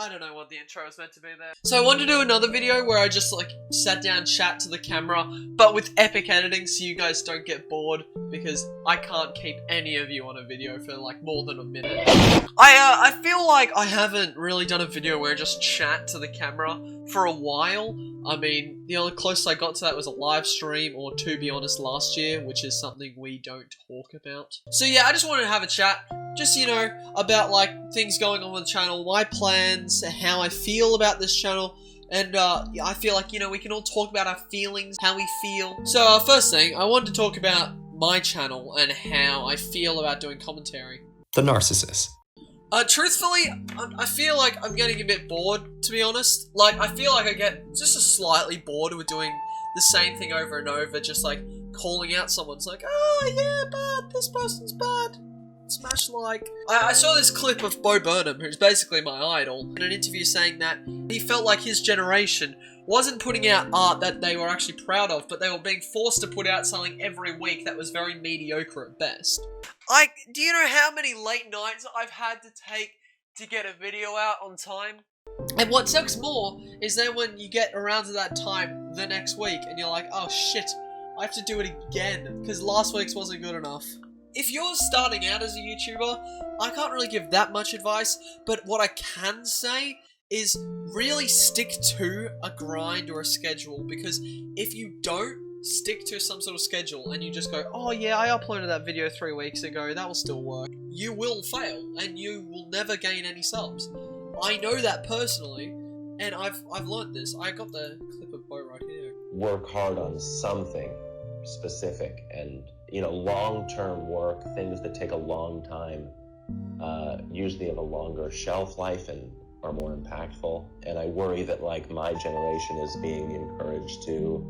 I don't know what the intro was meant to be there. So I wanted to do another video where I just like sat down, chat to the camera, but with epic editing so you guys don't get bored, because I can't keep any of you on a video for like more than a minute. I feel like I haven't really done a video where I just chat to the camera for a while. I mean, the only closest I got to that was a live stream, or to be honest, last year, which is something we don't talk about. So yeah, I just wanted to have a chat, just, you know, about like things going on with the channel, my plans, how I feel about this channel, and I feel like, you know, we can all talk about our feelings, how we feel. So first thing, I wanted to talk about my channel and how I feel about doing commentary. The Narcissist. Truthfully, I feel like I'm getting a bit bored, to be honest. Like, I feel like I get just slightly bored with doing the same thing over and over, just like calling out someone's like, oh yeah, bad, this person's bad. Smash like. I saw this clip of Bo Burnham, who's basically my idol, in an interview saying that he felt like his generation wasn't putting out art that they were actually proud of, but they were being forced to put out something every week that was very mediocre at best. Do you know how many late nights I've had to take to get a video out on time? And what sucks more is then when you get around to that time the next week and you're like, oh shit, I have to do it again because last week's wasn't good enough. If you're starting out as a YouTuber, I can't really give that much advice, but what I can say is really stick to a grind or a schedule, because if you don't stick to some sort of schedule and you just go, oh yeah, I uploaded that video 3 weeks ago, that will still work, you will fail and you will never gain any subs. I know that personally, and I've learned this. I got the clip of Bo right here. Work hard on something specific, and you know, long-term work, things that take a long time, usually have a longer shelf life and are more impactful. And I worry that like my generation is being encouraged to,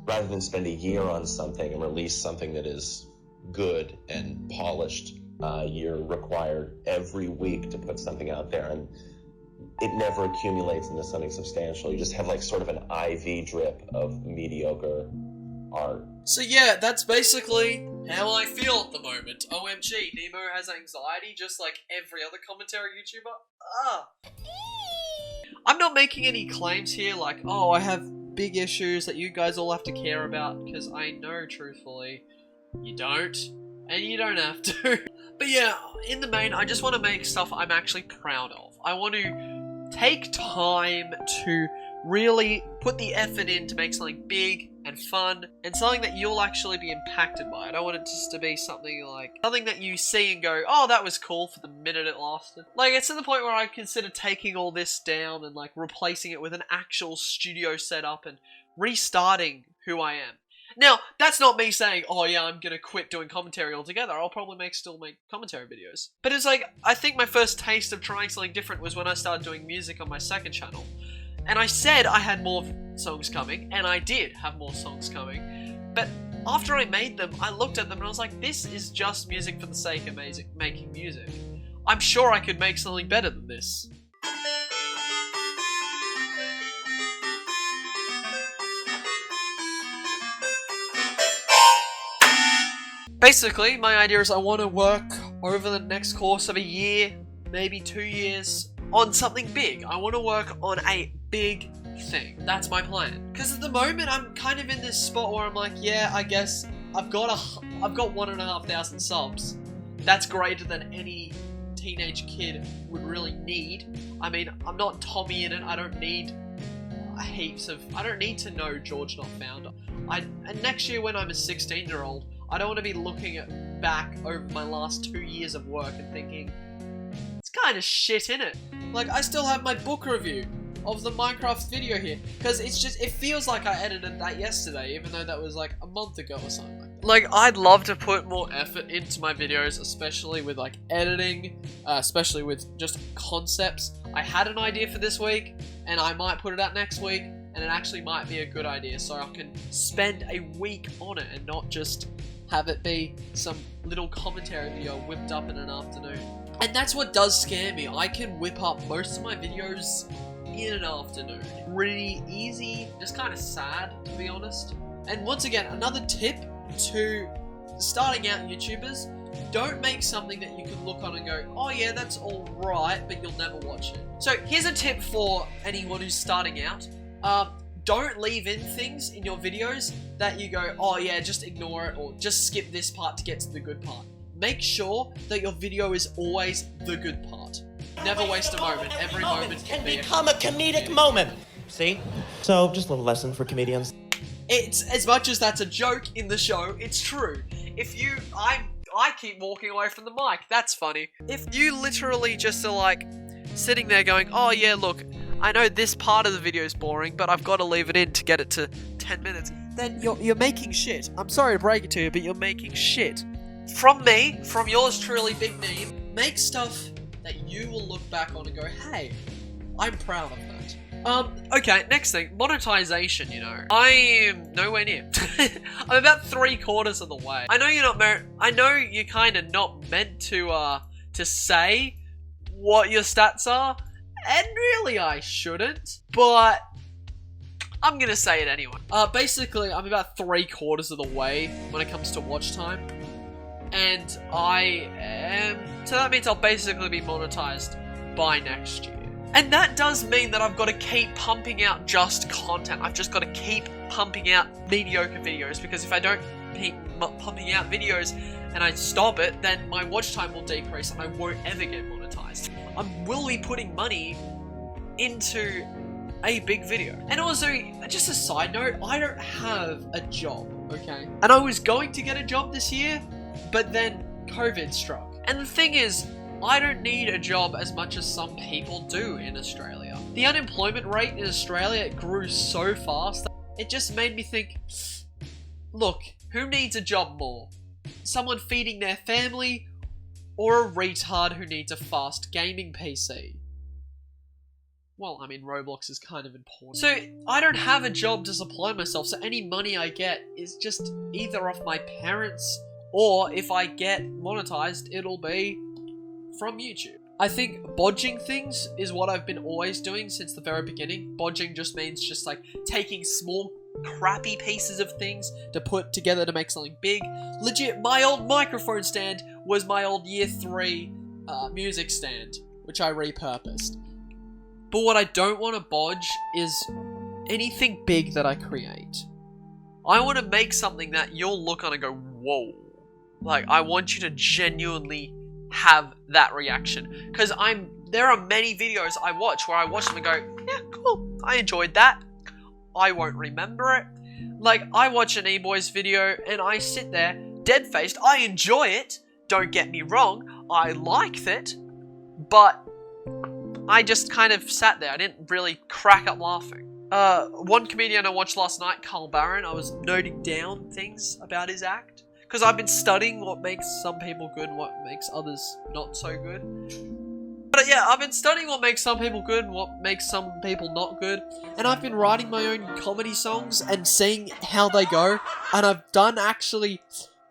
rather than spend a year on something and release something that is good and polished, you're required every week to put something out there, and it never accumulates into something substantial. You just have like sort of an IV drip of mediocre art. So yeah, that's basically how I feel at the moment. OMG, Nemo has anxiety just like every other commentary YouTuber. I'm not making any claims here like, oh, I have big issues that you guys all have to care about, because I know, truthfully, you don't, and you don't have to. But yeah, in the main, I just want to make stuff I'm actually proud of. I want to take time to really put the effort in to make something big and fun, and something that you'll actually be impacted by. I don't want it just to be something like, something that you see and go, oh, that was cool for the minute it lasted. Like, it's to the point where I consider taking all this down and like replacing it with an actual studio setup and restarting who I am. Now, that's not me saying, oh yeah, I'm gonna quit doing commentary altogether. I'll probably still make commentary videos. But it's like, I think my first taste of trying something different was when I started doing music on my second channel. And I said I had more songs coming, and I did have more songs coming. But after I made them, I looked at them and I was like, this is just music for the sake of making music. I'm sure I could make something better than this. Basically, my idea is I want to work over the next course of a year, maybe 2 years, on something big. I want to work on a big thing. That's my plan. Because at the moment, I'm kind of in this spot where I'm like, yeah, I guess I've got 1,500 subs. That's greater than any teenage kid would really need. I mean, I'm not Tommy in it. I don't need I don't need to know George Not Founder. And next year when I'm a 16-year-old, I don't want to be looking back over my last 2 years of work and thinking, it's kind of shit, innit? Like, I still have my book review of the Minecraft video here, because it feels like I edited that yesterday, even though that was like a month ago or something. Like, I'd love to put more effort into my videos, especially with like editing, especially with just concepts. I had an idea for this week, and I might put it out next week, and it actually might be a good idea, so I can spend a week on it and not just have it be some little commentary video whipped up in an afternoon. And that's what does scare me. I can whip up most of my videos in an afternoon. Really easy, just kind of sad, to be honest. And once again, another tip to starting out YouTubers, don't make something that you can look on and go, oh yeah, that's alright, but you'll never watch it. So here's a tip for anyone who's starting out. Don't leave in things in your videos that you go, oh yeah, just ignore it, or just skip this part to get to the good part. Make sure that your video is always the good part. Never waste a moment. Every moment can become a comedic moment. See? So, just a little lesson for comedians. It's, as much as that's a joke in the show, it's true. If you, I keep walking away from the mic, that's funny. If you literally just are like, sitting there going, oh yeah, look, I know this part of the video is boring, but I've got to leave it in to get it to 10 minutes, then you're making shit. I'm sorry to break it to you, but you're making shit. From me, from yours truly, Big Neem, make stuff that you will look back on and go, hey, I'm proud of that. Okay, next thing, monetization, you know. I am nowhere near. I'm about 3/4 of the way. I know you're not I know you're kind of not meant to say what your stats are, and really I shouldn't, but I'm gonna say it anyway. Basically, I'm about 3/4 of the way when it comes to watch time. And so that means I'll basically be monetized by next year. And that does mean that I've got to keep pumping out just content. I've just got to keep pumping out mediocre videos, because if I don't keep pumping out videos and I stop it, then my watch time will decrease and I won't ever get monetized. I will be putting money into a big video. And also, just a side note, I don't have a job, okay? And I was going to get a job this year, but then COVID struck. And the thing is, I don't need a job as much as some people do in Australia. The unemployment rate in Australia grew so fast that it just made me think, look, who needs a job more? Someone feeding their family, or a retard who needs a fast gaming PC? Well, I mean, Roblox is kind of important. So, I don't have a job to supply myself, so any money I get is just either off my parents, or if I get monetized, it'll be from YouTube. I think bodging things is what I've been always doing since the very beginning. Bodging just means just like taking small crappy pieces of things to put together to make something big. Legit, my old microphone stand was my old year 3 music stand, which I repurposed. But what I don't want to bodge is anything big that I create. I want to make something that you'll look on and go, whoa. Like, I want you to genuinely have that reaction. Because there are many videos I watch where I watch them and go, yeah, cool, I enjoyed that. I won't remember it. Like, I watch an E-Boys video and I sit there, dead-faced. I enjoy it, don't get me wrong, I liked it, but I just kind of sat there. I didn't really crack up laughing. One comedian I watched last night, Carl Barron, I was noting down things about his act. Because I've been studying what makes some people good and what makes others not so good. But yeah, I've been studying what makes some people good and what makes some people not good. And I've been writing my own comedy songs and seeing how they go. And I've done actually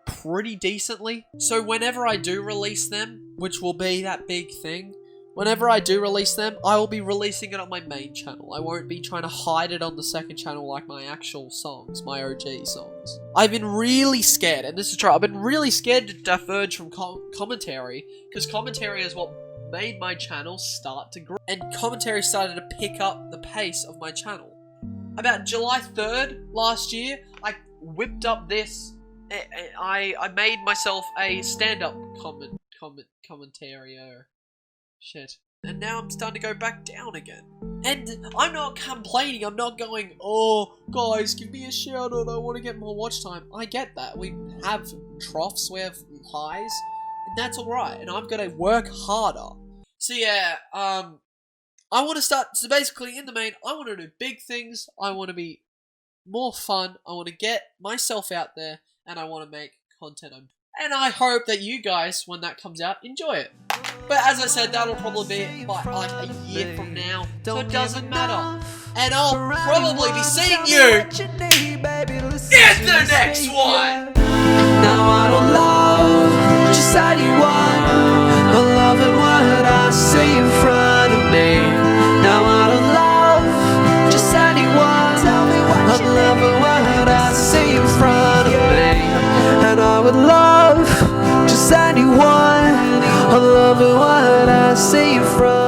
pretty decently. So whenever I do release them, which will be that big thing, whenever I do release them, I will be releasing it on my main channel. I won't be trying to hide it on the second channel like my actual songs, my OG songs. I've been really scared, and this is true, I've been really scared to diverge from commentary, because commentary is what made my channel start to grow. And commentary started to pick up the pace of my channel. About July 3rd last year, I whipped up this. I made myself a stand-up commentary. Shit. And now I'm starting to go back down again. And I'm not complaining, I'm not going, oh, guys, give me a shout out, I want to get more watch time. I get that. We have troughs, we have highs, and that's alright, and I'm gonna work harder. So yeah, I want to start, so basically, in the main, I want to do big things, I want to be more fun, I want to get myself out there, and I want to make content. And I hope that you guys, when that comes out, enjoy it. But as I said, that'll probably be like a year from now, so it doesn't matter. And I'll probably be seeing you in the next one! Now I don't love just how you are. I love it what I see in front of me. Now I don't love just how you are. I love it what I see in front of me. And I would love just how say in front